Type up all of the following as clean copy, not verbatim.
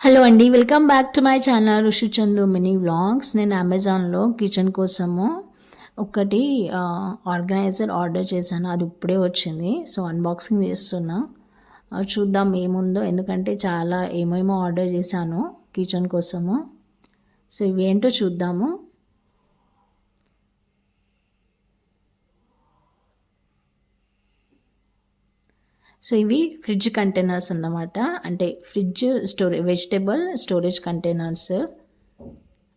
Hello అండి, welcome back to my channel ఋషి Chandu mini vlogs. నేను అమెజాన్లో కిచెన్ కోసము ఒకటి ఆర్గనైజర్ ఆర్డర్ చేశాను. అది ఇప్పుడే వచ్చింది. సో అన్బాక్సింగ్ చేస్తున్నా. చూద్దాం ఏముందో, ఎందుకంటే చాలా ఏమేమో ఆర్డర్ చేశాను కిచెన్ కోసము. సో ఇవేంటో చూద్దాము. సో ఇవి ఫ్రిడ్జ్ కంటైనర్స్ అన్నమాట. అంటే fridge vegetable storage containers,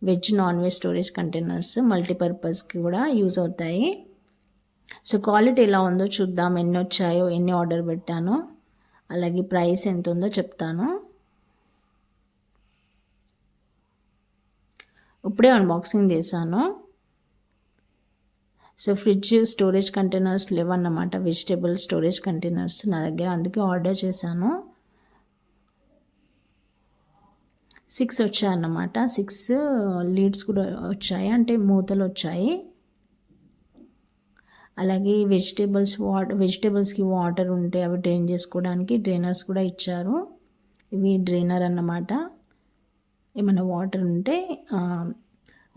veg non veg storage containers మల్టీపర్పస్కి కూడా యూజ్ అవుతాయి. సో క్వాలిటీ ఎలా ఉందో చూద్దాం. ఎన్ని వచ్చాయో, ఎన్ని ఆర్డర్ పెట్టానో, అలాగే ప్రైస్ ఎంత ఉందో చెప్తాను. ఇప్పుడే అన్బాక్సింగ్ చేశాను. సో ఫ్రిడ్జ్ స్టోరేజ్ కంటైనర్స్ లేవన్నమాట, వెజిటేబుల్ స్టోరేజ్ కంటైనర్స్ నా దగ్గర, అందుకే ఆర్డర్ చేశాను. 6 వచ్చాయన్నమాట. 6 లీడ్స్ కూడా వచ్చాయి, అంటే మూతలు వచ్చాయి. అలాగే వెజిటేబుల్స్కి వాటర్ ఉంటే అవి డ్రైన్ చేసుకోవడానికి డ్రైనర్స్ కూడా ఇచ్చారు. ఇవి డ్రైనర్ అన్నమాట. ఏమైనా వాటర్ ఉంటే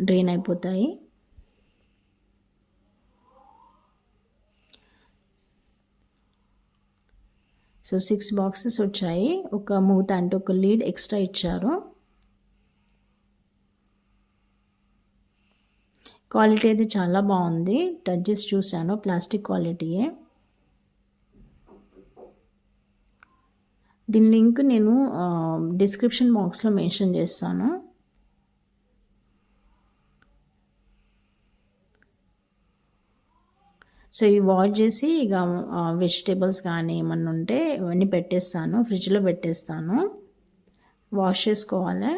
డ్రైన్ అయిపోతాయి. సో 6 బాక్సెస్ వచ్చాయి. ఒక మూత అంటే ఒక లీడ్ ఎక్స్ట్రా ఇచ్చారు. క్వాలిటీ అయితే చాలా బాగుంది. టచ్ చేసి చూశాను, ప్లాస్టిక్ క్వాలిటీయే. దీని లింక్ నేను డిస్క్రిప్షన్ బాక్స్లో మెన్షన్ చేస్తాను. సో ఇవి వాష్ చేసి ఇక వెజిటేబుల్స్ కానీ ఏమన్నా ఉంటే ఇవన్నీ పెట్టేస్తాను, ఫ్రిడ్జ్లో పెట్టేస్తాను. వాష్ చేసుకోవాలి.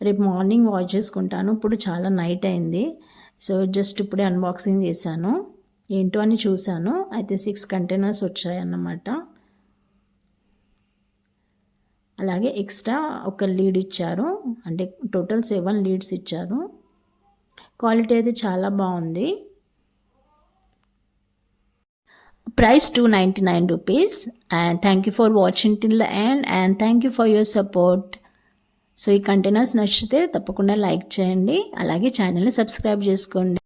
రేపు మార్నింగ్ వాష్ చేసుకుంటాను. ఇప్పుడు చాలా నైట్ అయింది. సో జస్ట్ ఇప్పుడే అన్బాక్సింగ్ చేశాను. ఏంటో అని చూశాను. అయితే 6 కంటైనర్స్ వచ్చాయన్నమాట. అలాగే ఎక్స్ట్రా ఒక లీడ్ ఇచ్చారు, అంటే టోటల్ 7 లీడ్స్ ఇచ్చారు. క్వాలిటీ అయితే చాలా బాగుంది. Price 299 rupees. And thank you for watching till the end, and thank you for your support. So ఈ కంటైనర్స్ నచ్చితే తప్పకుండా లైక్ చేయండి, అలాగే ఛానల్ని సబ్స్క్రైబ్ చేసుకోండి.